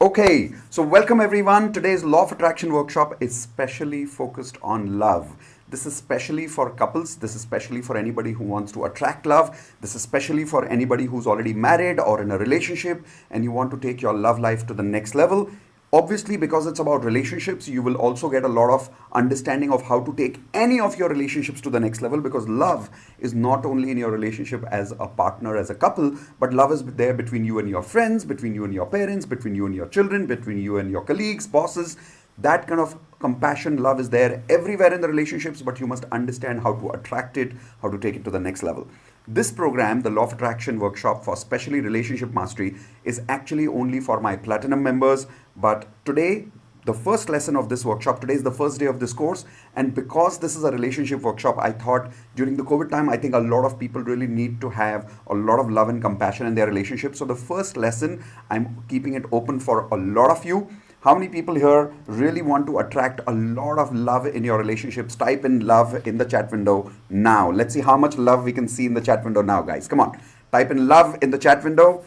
Okay, so welcome everyone. Today's Law of Attraction workshop is specially focused on love. This is specially for couples. This is specially for anybody who wants to attract love. This is specially for anybody who's already married or in a relationship and you want to take your love life to the next level. Obviously, because it's about relationships, you will also get a lot of understanding of how to take any of your relationships to the next level, because love is not only in your relationship as a partner, as a couple, but love is there between you and your friends, between you and your parents, between you and your children, between you and your colleagues, bosses. That kind of compassion, love is there everywhere in the relationships, but you must understand how to attract it, how to take it to the next level. This program, the Law of Attraction workshop for specially relationship mastery, is actually only for my platinum members. But today, the first lesson of this workshop, today is the first day of this course. And because this is a relationship workshop, I thought during the COVID time, I think a lot of people really need to have a lot of love and compassion in their relationship. So the first lesson, I'm keeping it open for a lot of you. How many people here really want to attract a lot of love in your relationships? Type in love in the chat window now. Let's see how much love we can see in the chat window now, guys. Come on. Type in love in the chat window.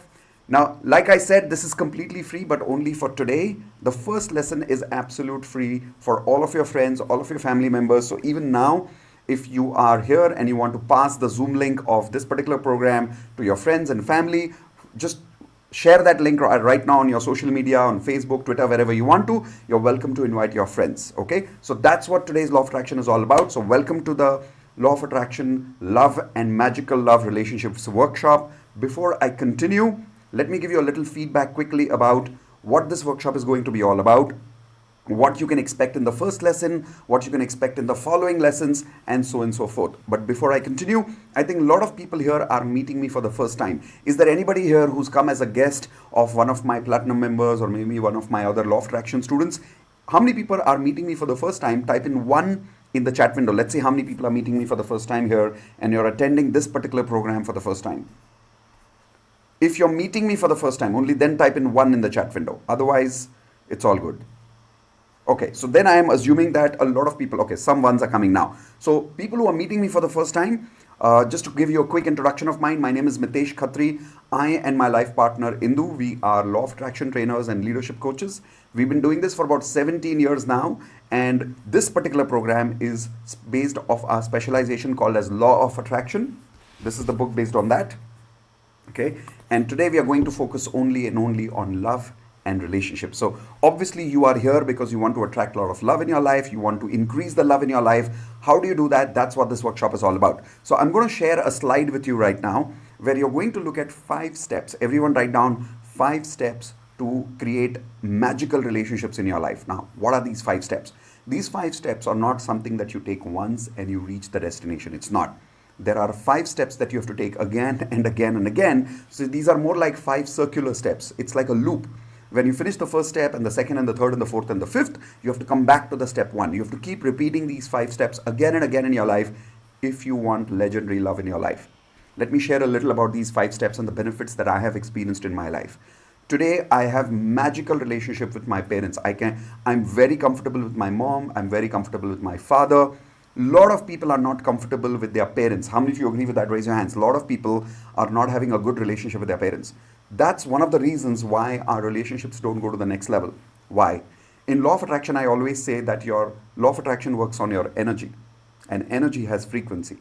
Now, like I said, this is completely free, but only for today. The first lesson is absolute free for all of your friends, all of your family members. So even now, if you are here and you want to pass the Zoom link of this particular program to your friends and family, just share that link right now on your social media, on Facebook, Twitter, wherever you want to. You're welcome to invite your friends. Okay, so that's what today's Law of Attraction is all about. So welcome to the Law of Attraction Love and Magical Love Relationships workshop. Before I continue, let me give you a little feedback quickly about what this workshop is going to be all about, what you can expect in the first lesson, what you can expect in the following lessons, and so on and so forth. But before I continue, I think a lot of people here are meeting me for the first time. Is there anybody here who's come as a guest of one of my platinum members or maybe one of my other Law of Attraction students? How many people are meeting me for the first time? Type in 1 in the chat window. Let's see how many people are meeting me for the first time here and you're attending this particular program for the first time. If you're meeting me for the first time, only then type in 1 in the chat window. Otherwise, it's all good. Okay, so then I am assuming that a lot of people, okay, some ones are coming now. So people who are meeting me for the first time, just to give you a quick introduction of mine, my name is Mitesh Khatri. I and my life partner Indu, we are Law of Attraction trainers and leadership coaches. We've been doing this for about 17 years now. And this particular program is based off our specialization called as Law of Attraction. This is the book based on that. Okay, and today we are going to focus only and only on love and relationships. So obviously you are here because you want to attract a lot of love in your life. You want to increase the love in your life. How do you do that? That's what this workshop is all about. So I'm going to share a slide with you right now where you're going to look at 5 steps. Everyone write down 5 steps to create magical relationships in your life. Now, what are these 5 steps? These 5 steps are not something that you take once and you reach the destination. It's not. There are 5 steps that you have to take again and again and again. So these are more like 5 circular steps. It's like a loop. When you finish the first step and the second and the third and the fourth and the fifth, you have to come back to the step 1. You have to keep repeating these 5 steps again and again in your life if you want legendary love in your life. Let me share a little about these 5 steps and the benefits that I have experienced in my life. Today, I have magical relationship with my parents. I'm very comfortable with my mom. I'm very comfortable with my father. A lot of people are not comfortable with their parents. How many of you agree with that? Raise your hands. A lot of people are not having a good relationship with their parents. That's one of the reasons why our relationships don't go to the next level. Why? In Law of Attraction, I always say that your Law of Attraction works on your energy, and energy has frequency.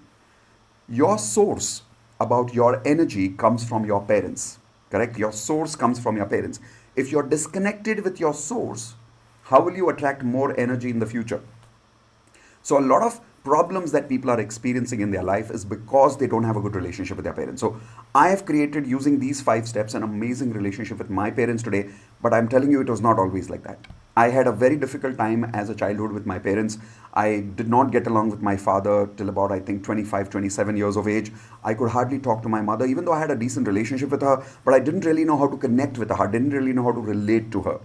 Your source about your energy comes from your parents, correct? Your source comes from your parents. If you're disconnected with your source, how will you attract more energy in the future? So a lot of problems that people are experiencing in their life is because they don't have a good relationship with their parents. So I have created, using these 5 steps, an amazing relationship with my parents today. But I'm telling you, it was not always like that. I had a very difficult time as a childhood with my parents. I did not get along with my father till about, I think, 25, 27 years of age. I could hardly talk to my mother, even though I had a decent relationship with her. But I didn't really know how to connect with her. I didn't really know how to relate to her.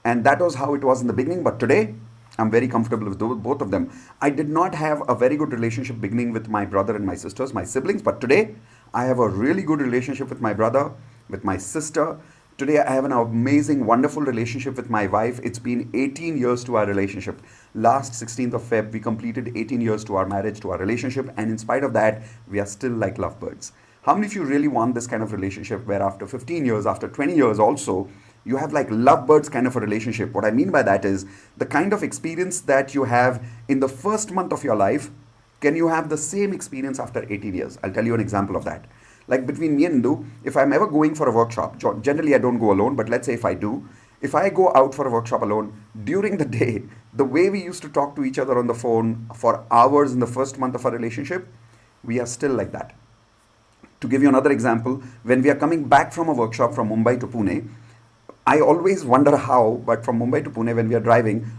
And that was how it was in the beginning. But today, I'm very comfortable with both of them. I did not have a very good relationship beginning with my brother and my sisters, my siblings, but today I have a really good relationship with my brother, with my sister. Today I have an amazing, wonderful relationship with my wife. It's been 18 years to our relationship. Last 16th of Feb, we completed 18 years to our marriage, to our relationship, and in spite of that, we are still like lovebirds. How many of you really want this kind of relationship where after 15 years, after 20 years also, You have like lovebirds kind of a relationship. What I mean by that is the kind of experience that you have in the first month of your life, can you have the same experience after 18 years? I'll tell you an example of that. Like between me and Indu, if I'm ever going for a workshop, generally I don't go alone, but let's say if I do, if I go out for a workshop alone, during the day, the way we used to talk to each other on the phone for hours in the first month of our relationship, we are still like that. To give you another example, when we are coming back from a workshop from Mumbai to Pune, I always wonder how, but from Mumbai to Pune, when we are driving,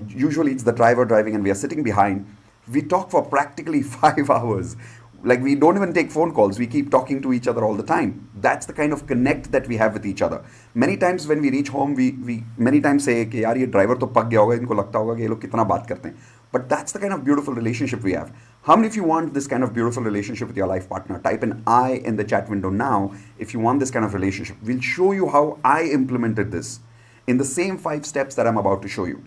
usually it's the driver driving and we are sitting behind, we talk for practically 5 hours. Like we don't even take phone calls. We keep talking to each other all the time. That's the kind of connect that we have with each other. Many times when we reach home, we many times say कि यार ये driver तो पक गया होगा, इनको लगता होगा कि ये लोग कितना बात करते हैं. But that's the kind of beautiful relationship we have. How many of you want this kind of beautiful relationship with your life partner? Type an I in the chat window now if you want this kind of relationship. We'll show you how I implemented this in the same 5 steps that I'm about to show you.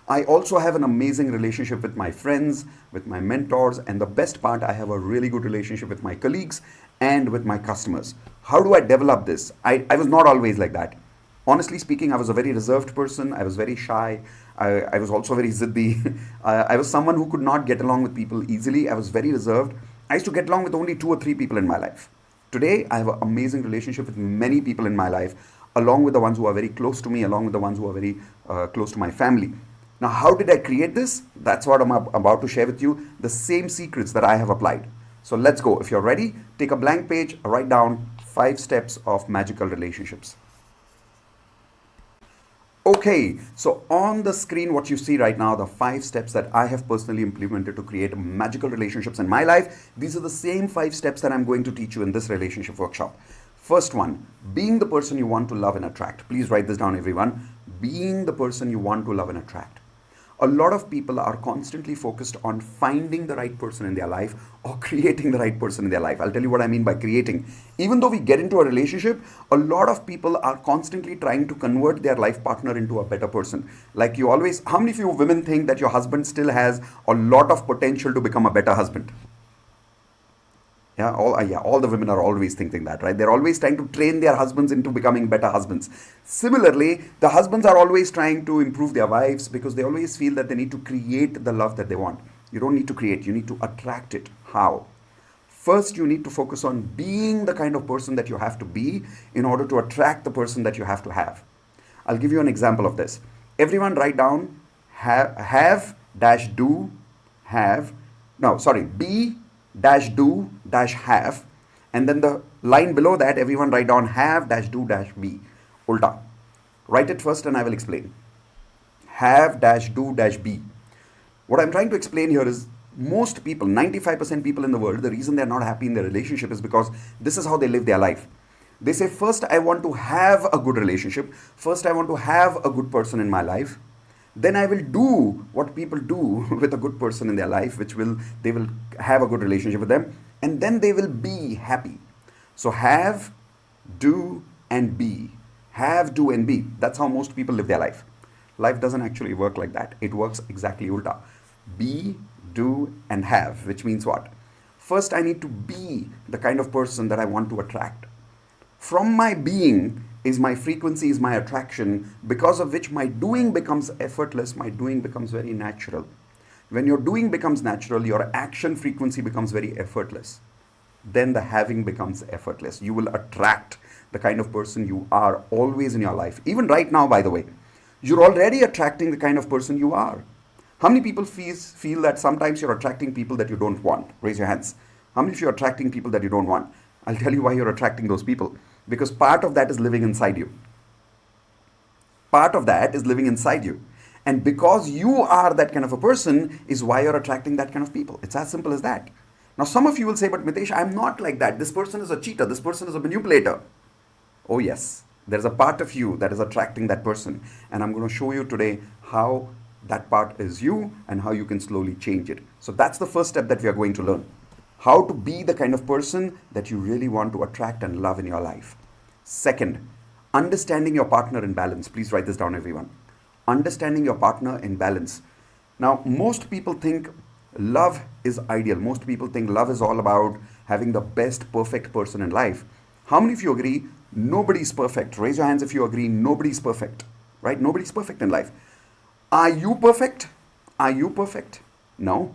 I also have an amazing relationship with my friends, with my mentors, and the best part, I have a really good relationship with my colleagues and with my customers. How do I develop this? I was not always like that. Honestly speaking, I was a very reserved person. I was very shy. I was also very ziddi. I was someone who could not get along with people easily. I was very reserved. I used to get along with only 2 or 3 people in my life. Today, I have an amazing relationship with many people in my life, along with the ones who are very close to me, along with the ones who are very close to my family. Now, how did I create this? That's what I'm about to share with you, the same secrets that I have applied. So let's go. If you're ready, take a blank page, write down 5 steps of magical relationships. Okay, so on the screen, what you see right now, the 5 steps that I have personally implemented to create magical relationships in my life. These are the same 5 steps that I'm going to teach you in this relationship workshop. First one, being the person you want to love and attract. Please write this down, everyone. Being the person you want to love and attract. A lot of people are constantly focused on finding the right person in their life or creating the right person in their life. I'll tell you what I mean by creating. Even though we get into a relationship, a lot of people are constantly trying to convert their life partner into a better person. Like you always, how many of you women think that your husband still has a lot of potential to become a better husband? Yeah, all the women are always thinking that, right? They're always trying to train their husbands into becoming better husbands. Similarly, the husbands are always trying to improve their wives because they always feel that they need to create the love that they want. You don't need to create, you need to attract it. How? First, you need to focus on being the kind of person that you have to be in order to attract the person that you have to have. I'll give you an example of this. Everyone write down be dash do dash have, and then the line below that, everyone write down have dash do dash be. Ulta. Write it first and I will explain. Have dash do dash be. What I'm trying to explain here is most people, 95% people in the world, the reason they're not happy in their relationship is because this is how they live their life. They say, first I want to have a good relationship. First I want to have a good person in my life. Then I will do what people do with a good person in their life, they will have a good relationship with them, and then they will be happy. So have, do, and be. Have, do, and be. That's how most people live their life. Life doesn't actually work like that. It works exactly ulta. Be, do, and have, which means what? First, I need to be the kind of person that I want to attract. From my being is my frequency, is my attraction, because of which my doing becomes effortless, my doing becomes very natural. When your doing becomes natural, your action frequency becomes very effortless. Then the having becomes effortless. You will attract the kind of person you are always in your life. Even right now, by the way, you're already attracting the kind of person you are. How many people feel that sometimes you're attracting people that you don't want? Raise your hands. How many of you are attracting people that you don't want? I'll tell you why you're attracting those people. Because part of that is living inside you. Part of that is living inside you. And because you are that kind of a person is why you're attracting that kind of people. It's as simple as that. Now some of you will say, but Mitesh, I'm not like that. This person is a cheater. This person is a manipulator. Oh yes, there's a part of you that is attracting that person. And I'm going to show you today how that part is you and how you can slowly change it. So that's the first step that we are going to learn. How to be the kind of person that you really want to attract and love in your life. Second, understanding your partner in balance. Please write this down, everyone. Understanding your partner in balance. Now, most people think love is ideal. Most people think love is all about having the best, perfect person in life. How many of you agree Nobody's perfect. Raise your hands if you agree. Nobody's perfect, right? Nobody's perfect in life. Are you perfect? Are you perfect? No.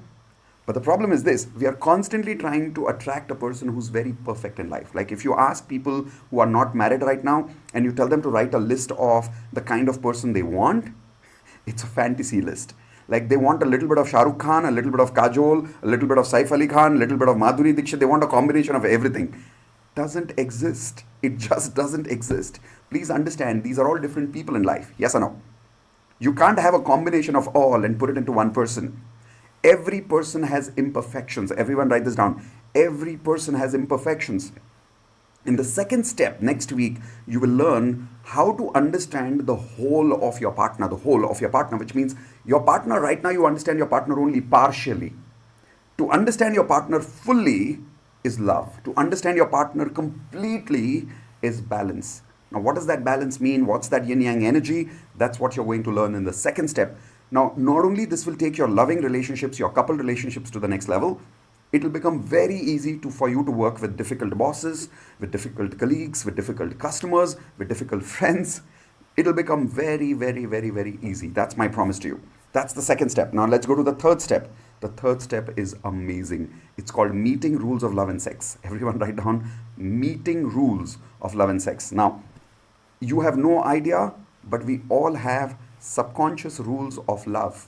But the problem is this: we are constantly trying to attract a person who's very perfect in life. Like if you ask people who are not married right now and you tell them to write a list of the kind of person they want, it's a fantasy list. Like they want a little bit of Shah Rukh Khan, a little bit of Kajol, a little bit of Saif Ali Khan, a little bit of Madhuri Dixit. They want a combination of everything. Doesn't exist. It just doesn't exist. Please understand, these are all different people in life. Yes or no? You can't have a combination of all and put it into one person. Every person has imperfections. Everyone write this down. Every person has imperfections. In the second step, next week, you will learn how to understand the whole of your partner, which means your partner right now, you understand your partner only partially. To understand your partner fully is love. To understand your partner completely is balance. Now, what does that balance mean? What's that yin yang energy? That's what you're going to learn in the second step. Now, not only this will take your loving relationships, your couple relationships to the next level, it will become very easy for you to work with difficult bosses, with difficult colleagues, with difficult customers, with difficult friends. It'll become very, very, very, very easy. That's my promise to you. That's the second step. Now let's go to the third step. The third step is amazing. It's called meeting rules of love and sex. Everyone write down meeting rules of love and sex. Now, you have no idea, but we all have subconscious rules of love.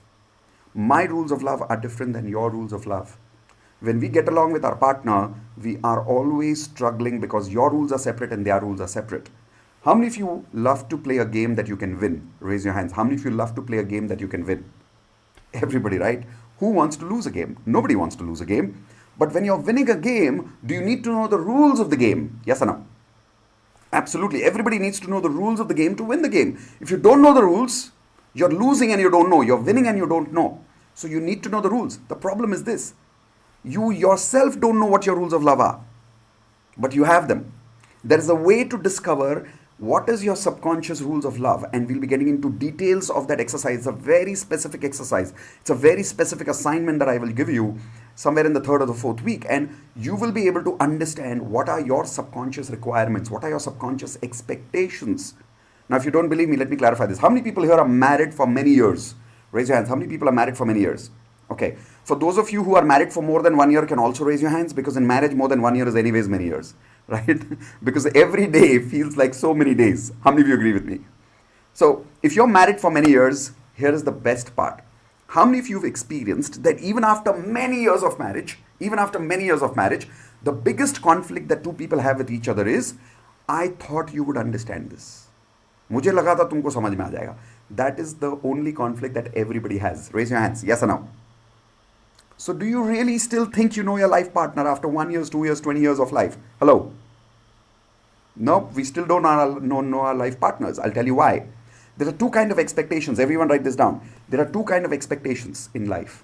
My rules of love are different than your rules of love. When we get along with our partner, we are always struggling because your rules are separate and their rules are separate. How many of you love to play a game that you can win? Raise your hands. How many of you love to play a game that you can win? Everybody, right? Who wants to lose a game? Nobody wants to lose a game. But when you're winning a game, do you need to know the rules of the game? Yes or no? Absolutely. Everybody needs to know the rules of the game to win the game. If you don't know the rules, you're losing and you don't know. You're winning and you don't know. So you need to know the rules. The problem is this: you yourself don't know what your rules of love are, but you have them. There is a way to discover what is your subconscious rules of love, and we'll be getting into details of that exercise. It's a very specific exercise. It's a very specific assignment that I will give you somewhere in the third or the fourth week, and you will be able to understand what are your subconscious requirements, what are your subconscious expectations. Now, if you don't believe me, let me clarify this. How many people here are married for many years? Raise your hands. How many people are married for many years? Okay. For those of you who are married for more than 1 year, can also raise your hands, because in marriage, more than 1 year is anyways many years, right? Because every day feels like so many days. How many of you agree with me? So if you're married for many years, here is the best part. How many of you have experienced that even after many years of marriage, the biggest conflict that two people have with each other is, I thought you would understand this. मुझे लगा था तुमको समझ में आ जाएगा. That is the only conflict that everybody has. Raise your hands. Yes or no? So do you really still think you know your life partner after 1 year, 2 years, 20 years of life? Hello? No, we still don't know our life partners. I'll tell you why. There are two kinds of expectations. Everyone write this down. There are two kinds of expectations in life.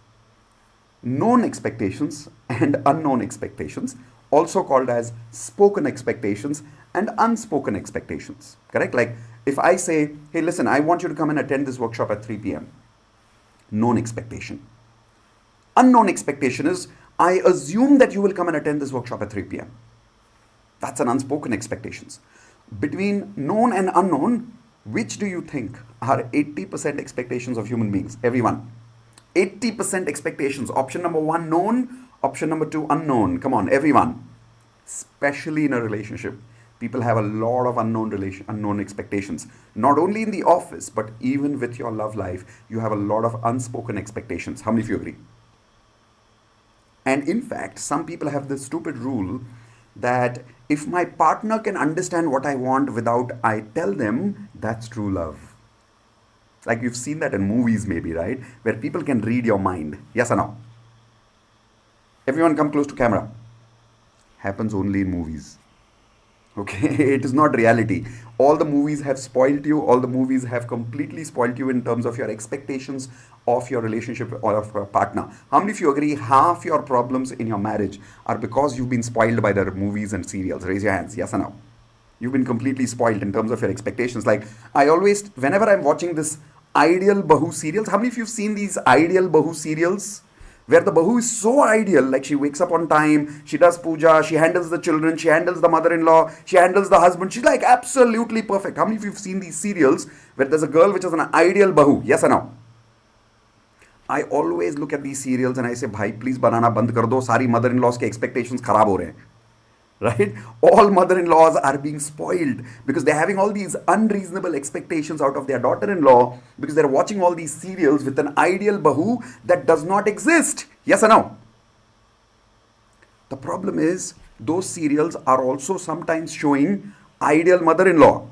Known expectations and unknown expectations, also called as spoken expectations and unspoken expectations. Correct? Like if I say, hey, listen, I want you to come and attend this workshop at 3 p.m. Known expectation. Unknown expectation is, I assume that you will come and attend this workshop at 3 p.m. That's an unspoken expectations. Between known and unknown, which do you think are 80% expectations of human beings? Everyone. 80% expectations. Option number 1, known. Option number 2, unknown. Come on, everyone. Especially in a relationship, people have a lot of unknown expectations. Not only in the office, but even with your love life, you have a lot of unspoken expectations. How many of you agree? And in fact, some people have this stupid rule that if my partner can understand what I want without I tell them, that's true love. Like you've seen that in movies maybe, right? Where people can read your mind. Yes or no? Everyone come close to camera. Happens only in movies. Okay, it is not reality. All the movies have spoiled you. All the movies have completely spoiled you in terms of your expectations of your relationship or of your partner. How many of you agree half your problems in your marriage are because you've been spoiled by the movies and serials? Raise your hands. Yes or no? You've been completely spoiled in terms of your expectations. Like I always, whenever I'm watching this Ideal Bahu serials, how many of you have seen these Ideal Bahu serials? where the bahu is so ideal, like she wakes up on time, she does puja, she handles the children, she handles the mother-in-law, she handles the husband, she's like absolutely perfect. How many of you have seen these serials where there's a girl which is an ideal bahu? Yes or no? I always look at these serials and I say, bhai, please banana band kar do, sari mother-in-laws ke expectations kharab ho rahe hain. Right? All mother-in-laws are being spoiled because they're having all these unreasonable expectations out of their daughter-in-law because they're watching all these serials with an ideal bahu that does not exist. Yes or no? The problem is those serials are also sometimes showing ideal mother-in-law.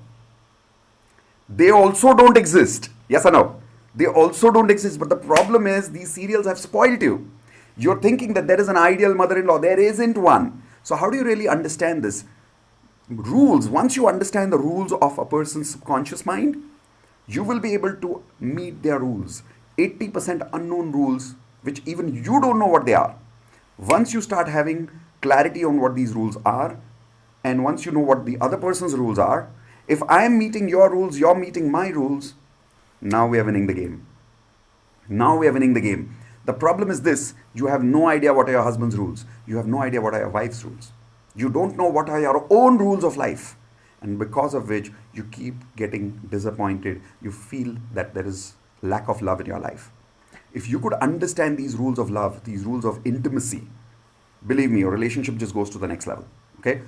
They also don't exist. Yes or no? They also don't exist. But the problem is these serials have spoiled you. You're thinking that there is an ideal mother-in-law. There isn't one. So how do you really understand this? Rules, once you understand the rules of a person's subconscious mind, you will be able to meet their rules. 80% unknown rules, which even you don't know what they are. Once you start having clarity on what these rules are, and once you know what the other person's rules are, if I am meeting your rules, you're meeting my rules, now we are winning the game. Now we are winning the game. The problem is this, you have no idea what are your husband's rules. You have no idea what are your wife's rules. You don't know what are your own rules of life. And because of which you keep getting disappointed. You feel that there is lack of love in your life. If you could understand these rules of love, these rules of intimacy, believe me, your relationship just goes to the next level. Okay?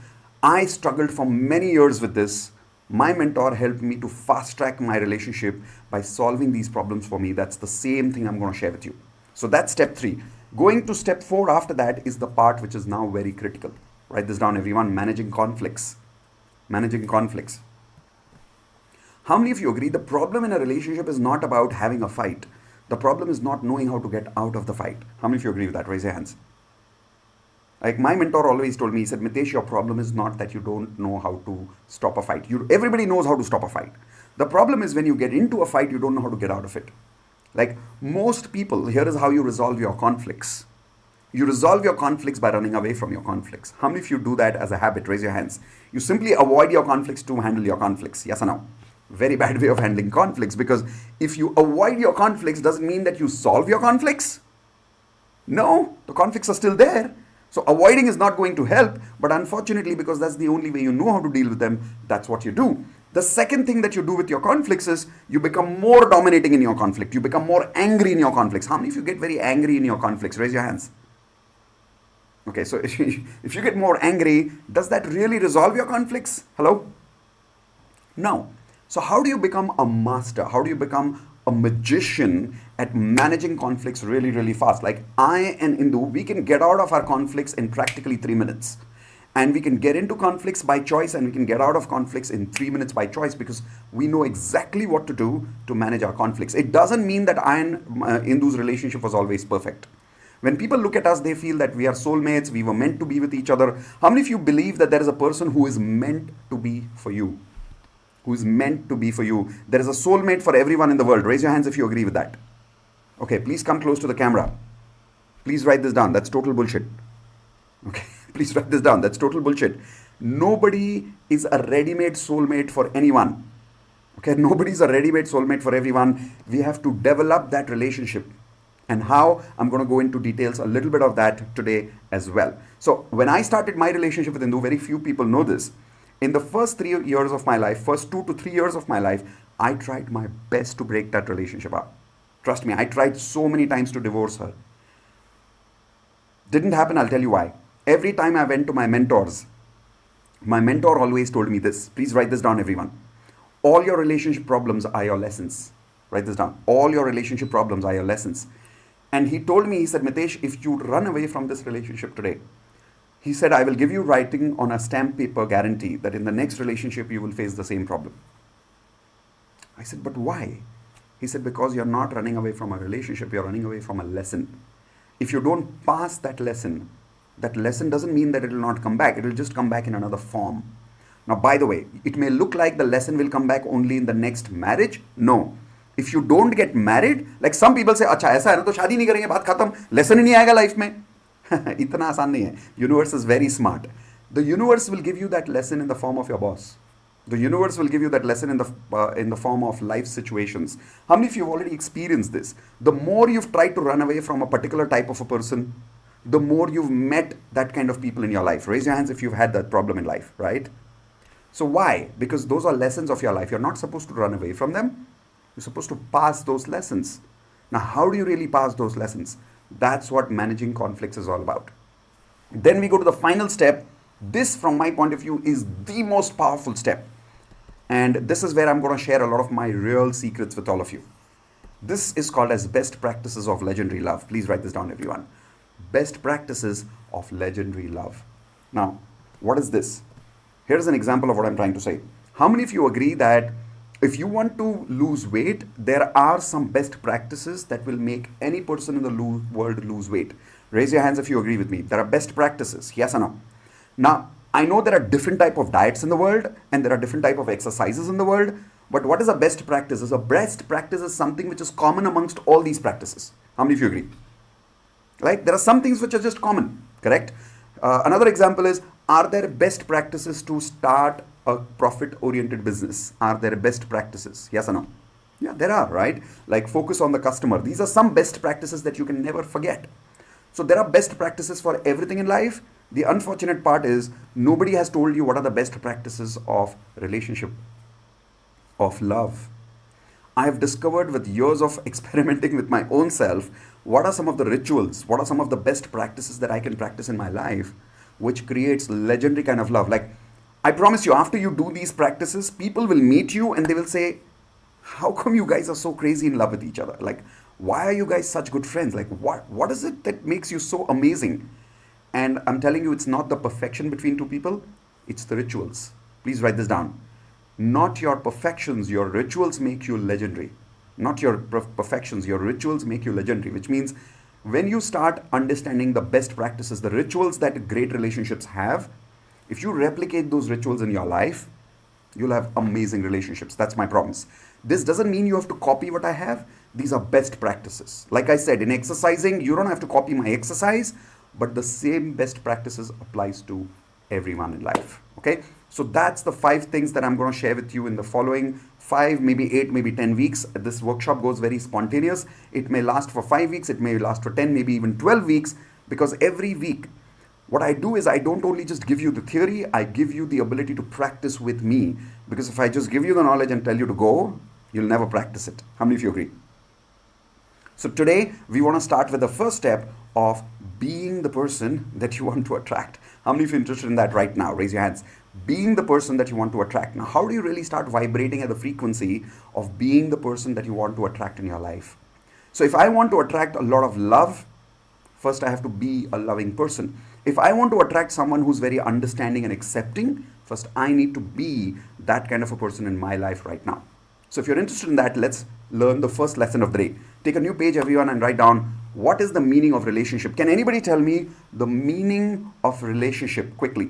I struggled for many years with this. My mentor helped me to fast track my relationship by solving these problems for me. That's the same thing I'm going to share with you. So that's step 3. Going to step 4 after that is the part which is now very critical. Write this down, everyone. Managing conflicts. Managing conflicts. How many of you agree the problem in a relationship is not about having a fight? The problem is not knowing how to get out of the fight. How many of you agree with that? Raise your hands. Like my mentor always told me, he said, Mitesh, your problem is not that you don't know how to stop a fight. Everybody knows how to stop a fight. The problem is when you get into a fight, you don't know how to get out of it. Like most people, here is how you resolve your conflicts. You resolve your conflicts by running away from your conflicts. How many of you do that as a habit? Raise your hands. You simply avoid your conflicts to handle your conflicts. Yes or no? Very bad way of handling conflicts, because if you avoid your conflicts, doesn't mean that you solve your conflicts. No, the conflicts are still there. So avoiding is not going to help, but unfortunately, because that's the only way you know how to deal with them, that's what you do. The second thing that you do with your conflicts is you become more dominating in your conflict. You become more angry in your conflicts. How many of you get very angry in your conflicts? Raise your hands. Okay, so if you get more angry, does that really resolve your conflicts? Hello? No. So how do you become a master? How do you become a magician at managing conflicts really, really fast? Like I and Indu, we can get out of our conflicts in practically 3 minutes. And we can get into conflicts by choice, and we can get out of conflicts in 3 minutes by choice, because we know exactly what to do to manage our conflicts. It doesn't mean that I and Indu's relationship was always perfect. When people look at us, they feel that we are soulmates, we were meant to be with each other. How many of you believe that there is a person who is meant to be for you? Who is meant to be for you? There is a soulmate for everyone in the world. Raise your hands if you agree with that. Okay, please come close to the camera. Please write this down. That's total bullshit. Okay, please write this down. That's total bullshit. Nobody is a ready-made soulmate for anyone. Okay, nobody is a ready-made soulmate for everyone. We have to develop that relationship. And how? I'm going to go into details, a little bit of that today as well. So when I started my relationship with Indu, very few people know this. In the first 3 years of my life, first 2 to 3 years of my life, I tried my best to break that relationship up. Trust me, I tried so many times to divorce her. Didn't happen, I'll tell you why. Every time I went to my mentors, my mentor always told me this. Please write this down, everyone. All your relationship problems are your lessons. Write this down. All your relationship problems are your lessons. And he told me, he said, Mitesh, if you run away from this relationship today, he said, I will give you writing on a stamp paper guarantee that in the next relationship, you will face the same problem. I said, but why? He said, because you're not running away from a relationship, you're running away from a lesson. If you don't pass that lesson doesn't mean that it will not come back. It will just come back in another form. Now, by the way, it may look like the lesson will come back only in the next marriage. No. If you don't get married, like some people say, अच्छा ऐसा है ना तो शादी नहीं करेंगे, बात खत्म, lesson ही नहीं आएगा life में. इतना आसान नहीं है. Universe is very smart. The universe will give you that lesson in the form of your boss. The universe will give you that lesson in the form of life situations. How many of you have already experienced this? The more you've tried to run away from a particular type of a person, the more you've met that kind of people in your life. Raise your hands if you've had that problem in life, right? So why? Because those are lessons of your life. You're not supposed to run away from them. You're supposed to pass those lessons. Now, how do you really pass those lessons? That's what managing conflicts is all about. Then we go to the final step. This, from my point of view, is the most powerful step. And this is where I'm going to share a lot of my real secrets with all of you. This is called as best practices of legendary love. Please write this down, everyone. Best practices of legendary love. Now, what is this? Here's an example of what I'm trying to say. How many of you agree that if you want to lose weight, there are some best practices that will make any person in the world lose weight? Raise your hands if you agree with me. There are best practices, yes or no? Now, I know there are different type of diets in the world and there are different type of exercises in the world, but what is a best practice? A best practice is something which is common amongst all these practices. How many of you agree? Right? There are some things which are just common, correct? Another example is, are there best practices to start a profit-oriented business? Are there best practices? Yes or no? Yeah, there are, right? Like focus on the customer. These are some best practices that you can never forget. So there are best practices for everything in life. The unfortunate part is nobody has told you what are the best practices of relationship, of love. I have discovered with years of experimenting with my own self, what are some of the rituals, what are some of the best practices that I can practice in my life, which creates legendary kind of love. Like, I promise you, after you do these practices, people will meet you and they will say, how come you guys are so crazy in love with each other? Like, why are you guys such good friends? Like, what is it that makes you so amazing? And I'm telling you, it's not the perfection between two people, it's the rituals. Please write this down. Not your perfections, your rituals make you legendary. Not your perfections, your rituals make you legendary, which means when you start understanding the best practices, the rituals that great relationships have, if you replicate those rituals in your life, you'll have amazing relationships. That's my promise. This doesn't mean you have to copy what I have. These are best practices. Like I said, in exercising, you don't have to copy my exercise, but the same best practices applies to everyone in life. Okay? So that's the 5 things that I'm going to share with you in the following 5, maybe 8, maybe 10 weeks. This workshop goes very spontaneous. It may last for 5 weeks. It may last for 10, maybe even 12 weeks, because every week, what I do is I don't only just give you the theory, I give you the ability to practice with me. Because if I just give you the knowledge and tell you to go, you'll never practice it. How many of you agree? So today, we want to start with the first step of being the person that you want to attract. How many of you are interested in that right now? Raise your hands. Being the person that you want to attract. Now, how do you really start vibrating at the frequency of being the person that you want to attract in your life? So if I want to attract a lot of love, first I have to be a loving person. If I want to attract someone who's very understanding and accepting, first I need to be that kind of a person in my life right now. So if you're interested in that, let's learn the first lesson of the day. Take a new page, everyone, and write down, what is the meaning of relationship? Can anybody tell me the meaning of relationship quickly?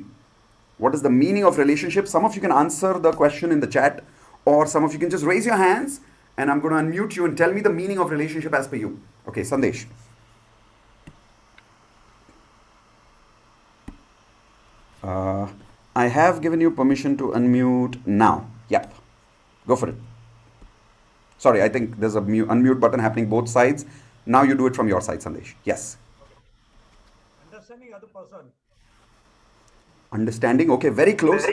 What is the meaning of relationship? Some of you can answer the question in the chat, or some of you can just raise your hands and I'm going to unmute you and tell me the meaning of relationship as per you. Okay, Sandesh. I have given you permission to unmute now. Yep. Go for it. Sorry, I think there's a unmute button happening both sides. Now you do it from your side, Sandesh. Yes. Understanding other person. Understanding. Okay, very close.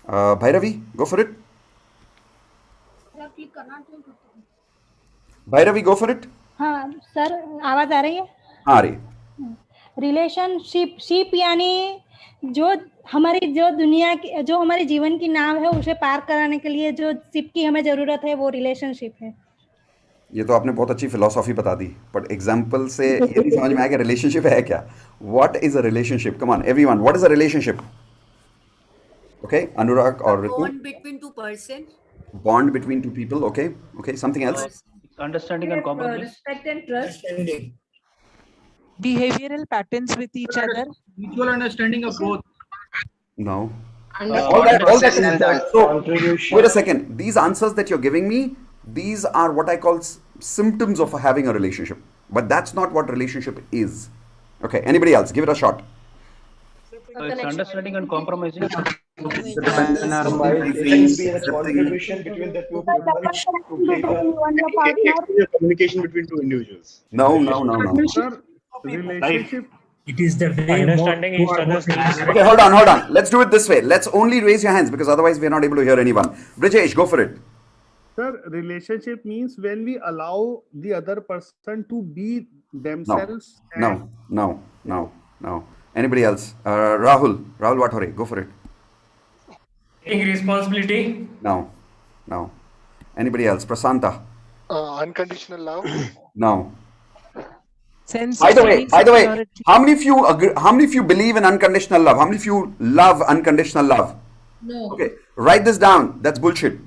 Bhairavi, go for it. Bhairavi, go for it. हाँ sir, आवाज आ रही है? हाँ, आ रही। Relationship ship यानी जो हमारी जो दुनिया की जो हमारे जीवन की नाव है उसे पार कराने के लिए जो शिप की हमें जरूरत है वो रिलेशनशिप है। ये तो आपने बहुत अच्छी फिलोसॉफी बता दी, बट एग्जाम्पल से ये नहीं समझ में आया कि रिलेशनशिप है क्या. What is a relationship? Come on everyone, what is a relationship? Okay, Anurag और Ritu. Bond between two persons. Bond between two people. Okay, okay, something else. Understanding and compromise. Respect and trust. Understanding. Behavioral patterns with each other. Mutual understanding of both. No. All that is there. So, contribution. wait a second. These answers that you're giving me, these are what I call symptoms of having a relationship. But that's not what relationship is. Okay, anybody else? Give it a shot. It's understanding and compromising. Compromise is a contribution between the two people to bring a communication between two individuals. No. Sir, relationship. It is the way Understanding each other's needs. Okay, hold on. Let's do it this way. Let's only raise your hands because otherwise we're not able to hear anyone. Brijesh, go for it. Sir, relationship means when we allow the other person to be themselves. No. Anybody else? Rahul Wathore, go for it. taking responsibility. No. Anybody else? Prasanta? Unconditional love. No. Sense By of the way, security. how many of you agree, how many of you believe in unconditional love? How many of you love unconditional love? No. Okay, write this down. That's bullshit.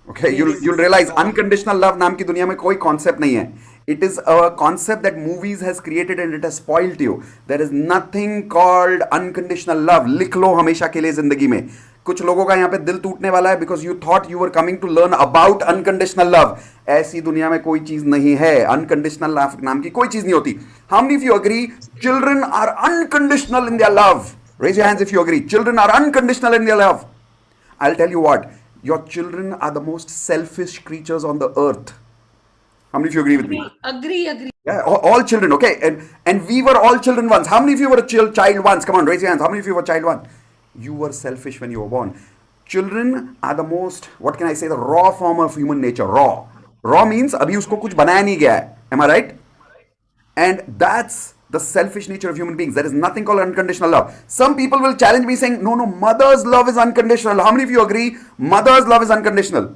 Okay, you'll realize unconditional love नाम की दुनिया में कोई concept नहीं है. It is a concept that movies has created and it has spoiled you. There is nothing called unconditional love. लिख लो हमेशा के लिए जिंदगी में. कुछ लोगों का यहाँ पे दिल टूटने वाला है because you thought you were coming to learn about unconditional love. ऐसी दुनिया में कोई चीज नहीं है. Unconditional love नाम की कोई चीज नहीं होती. How many of you agree children are unconditional in their love? Raise your hands if you agree. Children are unconditional in their love. I'll tell you what. Your children are the most selfish creatures on the earth. How many of you agree with me? Agree. Yeah, all children, okay? And we were all children once. How many of you were a child once? Come on, raise your hands. How many of you were a child once? You were selfish when you were born. Children are the most, what can I say, the raw form of human nature. Raw means abhi usko kuch banaya nahi gaya hai. Am I right? And that's the selfish nature of human beings. There is nothing called unconditional love. Some people will challenge me saying, no, mother's love is unconditional. How many of you agree mother's love is unconditional?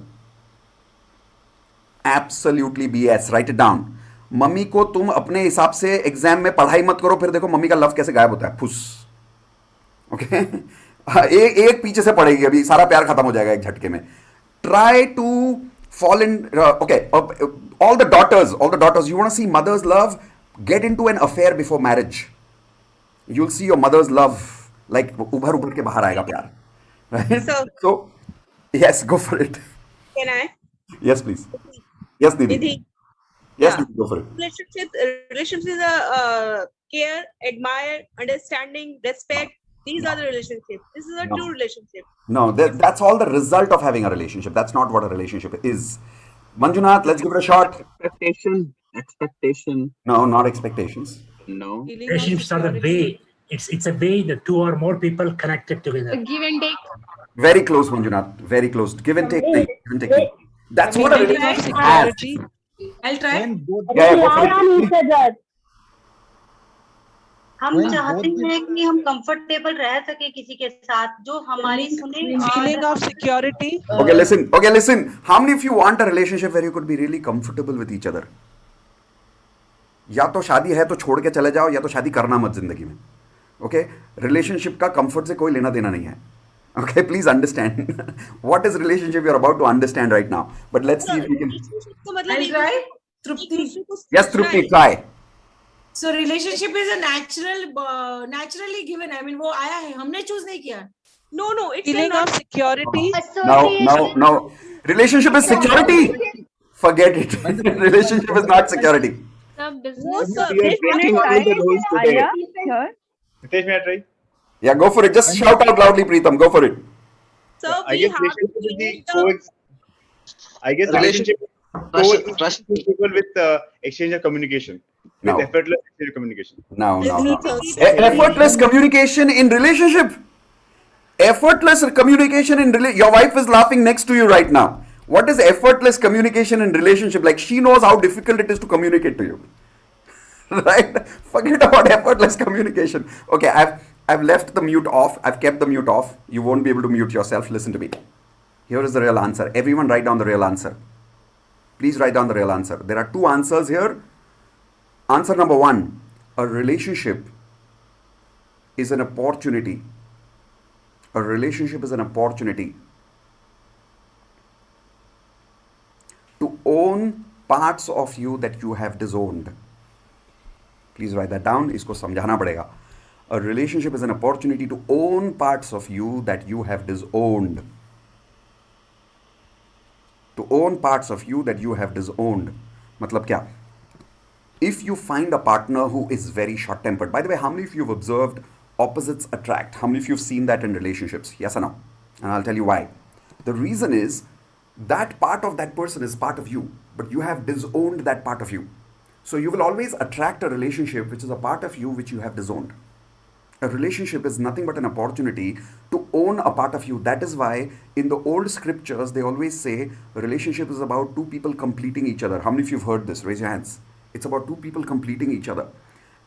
Absolutely BS. Write it down. Mummy को तुम अपने हिसाब से exam में पढ़ाई मत करो, फिर देखो मम्मी का लव कैसे गायब होता है. फुस. ओके, एक पीछे से पड़ेगी, अभी सारा प्यार खत्म हो जाएगा एक झटके में. Try to fall in. Okay, all the daughters. You want to see mother's love? Get into an affair before marriage. You'll see your mother's love like उभर के बाहर आएगा प्यार. Right? So, yes, go for it. Can I? Yes, please. Yes, Nidhi. Yes, Nidhi, go for it. Relationship is a care, admire, understanding, respect. These are the relationships. This is a true relationship. No, that's all the result of having a relationship. That's not what a relationship is. Manjunath, let's give it a shot. Expectation. No, not expectations. No. Relationships are the way. It's a way that two or more people connected together. Give and take. Very close, Manjunath. Very close. Give and take thing. That's what a relationship has. I'll try. Yeah, go for it. हम चाहते हैं कि हम comfortable रह सके किसी के साथ जो हमारी सुने. Feeling of security. Okay, listen. How many of you want a relationship where you could be really comfortable with each other? या तो शादी है तो छोड़ के चले जाओ, या तो शादी करना मत जिंदगी में. Okay, relationship का comfort से कोई लेना देना नहीं है. Okay, please understand what is relationship you're about to understand right now. But let's see if we can. I'll try. Trupti. Yes, Trupti, try. So relationship is a naturally given. I mean, वो आया है, हमने choose नहीं किया. No, it's Feeling of security. No. Relationship is security. Forget it. Relationship is not security. Mitesh, may I try? Yeah, go for it. Just shout out loudly, Preetham. Go for it. So I guess relationship coexistable with exchange of communication. With No. effortless exchange of communication. No. Effortless communication in relationship. Effortless communication in relationship. Your wife is laughing next to you right now. What is effortless communication in relationship? Like she knows how difficult it is to communicate to you. Right? Forget about effortless communication. Okay, I've left the mute off. I've kept the mute off. You won't be able to mute yourself. Listen to me. Here is the real answer. Everyone write down the real answer. Please write down the real answer. There are two answers here. Answer number one, a relationship is an opportunity. A relationship is an opportunity to own parts of you that you have disowned. Please write that down. इसको समझाना पड़ेगा. A relationship is an opportunity to own parts of you that you have disowned. To own parts of you that you have disowned. मतलब क्या? If you find a partner who is very short-tempered. By the way, how many of you have observed opposites attract. How many of you have seen that in relationships? Yes or no? And I'll tell you why. The reason is that part of that person is part of you, but you have disowned that part of you. So you will always attract a relationship which is a part of you which you have disowned. A relationship is nothing but an opportunity to own a part of you. That is why in the old scriptures they always say a relationship is about two people completing each other. How many of you have heard this? Raise your hands. It's about two people completing each other.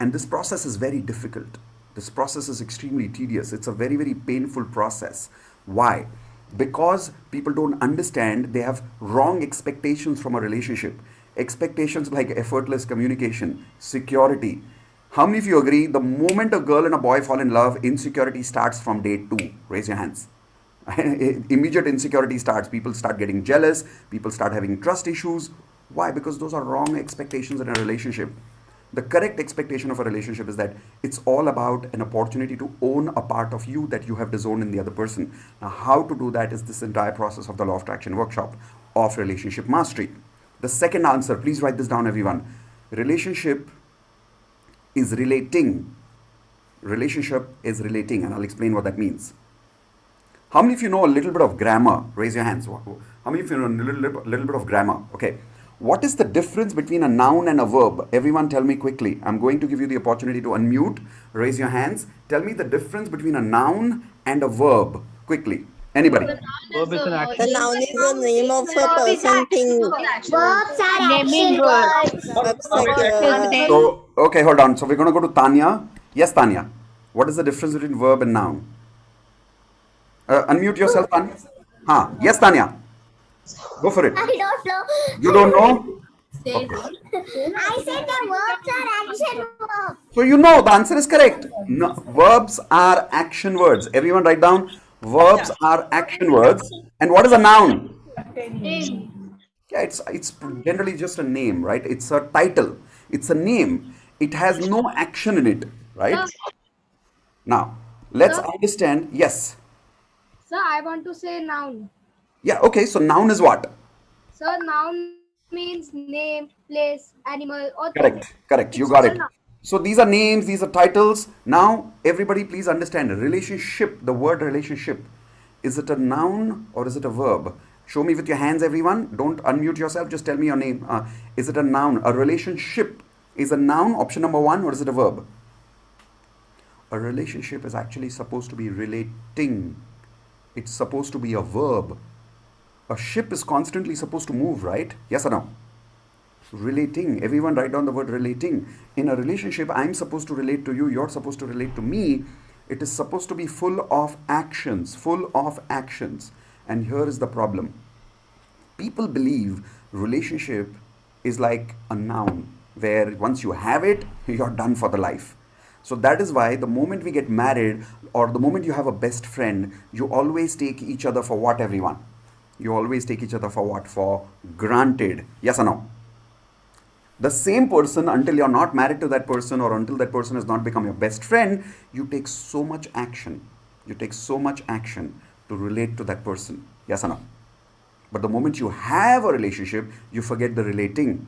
And this process is very difficult. This process is extremely tedious. It's a very, very painful process. Why? Because people don't understand, they have wrong expectations from a relationship. Expectations like effortless communication, security. How many of you agree the moment a girl and a boy fall in love, insecurity starts from day 2? Raise your hands. Immediate insecurity starts. People start getting jealous. People start having trust issues. Why? Because those are wrong expectations in a relationship. The correct expectation of a relationship is that it's all about an opportunity to own a part of you that you have disowned in the other person. Now, how to do that is this entire process of the Law of Attraction workshop of relationship mastery. The second answer, please write this down, everyone. Relationship is relating. Relationship is relating, and I'll explain what that means. How many of you know a little bit of grammar? Raise your hands. How many of you know a little bit of grammar? Okay. What is the difference between a noun and a verb? Everyone tell me quickly. I'm going to give you the opportunity to unmute. Raise your hands. Tell me the difference between a noun and a verb. Quickly. Anybody? Verb is an action. The noun is the name of a person, thing. Verbs are action words. Verbs like, So, okay, hold on. So we're going to go to Tanya. Yes, Tanya. What is the difference between verb and noun? Unmute yourself, Tanya. Yes, Tanya. Go for it. I don't know. You don't know? Okay. I said the verbs are action verbs. So you know the answer is correct. No, verbs are action words. Everyone write down. Verbs are action words. And what is a noun? Yeah, it's generally just a name, right? It's a title. It's a name. It has no action in it, right? Now, let's understand. Yes. Sir, I want to say noun. Yeah, okay. So noun is what? Sir, noun means name, place, animal, or Correct, thing. correct. You got it. So these are names, these are titles. Now, everybody please understand, relationship, the word relationship, is it a noun or is it a verb? Show me with your hands, everyone. Don't unmute yourself, just tell me your name. Is it a noun? A relationship is a noun, option number 1, or is it a verb? A relationship is actually supposed to be relating. It's supposed to be a verb. A ship is constantly supposed to move, right? Yes or no? Relating. Everyone write down the word relating. In a relationship, I'm supposed to relate to you, you're supposed to relate to me. It is supposed to be full of actions, full of actions. And here is the problem. People believe relationship is like a noun, where once you have it, you're done for the life. So that is why the moment we get married or the moment you have a best friend, you always take each other for what, everyone? You always take each other for what? For granted. Yes or no? The same person, until you're not married to that person or until that person has not become your best friend, you take so much action. You take so much action to relate to that person. Yes or no? But the moment you have a relationship, you forget the relating.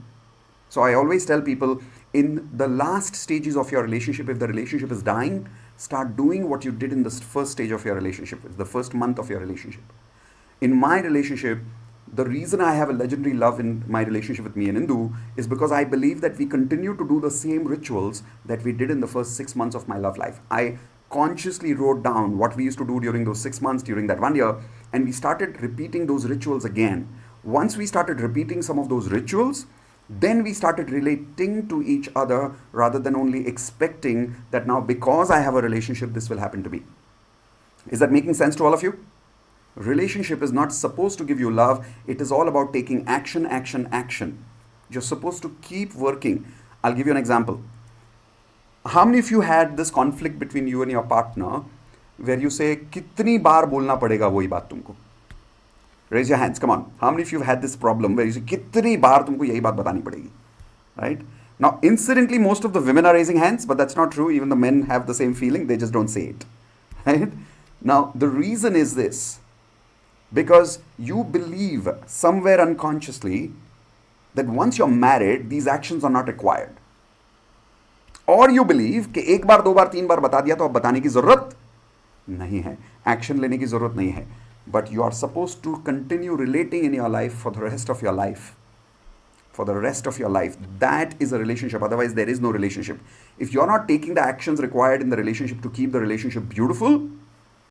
So I always tell people, in the last stages of your relationship, if the relationship is dying, start doing what you did in the first stage of your relationship, the first month of your relationship. In my relationship, the reason I have a legendary love in my relationship with me and Indu is because I believe that we continue to do the same rituals that we did in the first 6 months of my love life. I consciously wrote down what we used to do during those 6 months, during that 1 year, and we started repeating those rituals again. Once we started repeating some of those rituals, then we started relating to each other rather than only expecting that now because I have a relationship, this will happen to me. Is that making sense to all of you? Relationship is not supposed to give you love. It is all about taking action, action, action. You're supposed to keep working. I'll give you an example. How many of you had this conflict between you and your partner where you say, कितनी बार बोलना पड़ेगा वही बात तुमको? Raise your hands, come on. How many of you have had this problem where you say, कितनी बार तुमको यही बात बतानी पड़ेगी? Right? Now, incidentally, most of the women are raising hands, but that's not true. Even the men have the same feeling. They just don't say it. Right? Now, the reason is this. Because you believe somewhere unconsciously that once you're married, these actions are not required. और you believe कि एक बार, दो बार, तीन बार बता दिया तो अब बताने की जरूरत नहीं है, एक्शन लेने की जरूरत नहीं है. But you are suppose to continue relating in your life for the rest of your life. For the rest of your life. That is a relationship. Otherwise, there is no relationship. If you're not taking the actions required in the relationship to keep the relationship beautiful,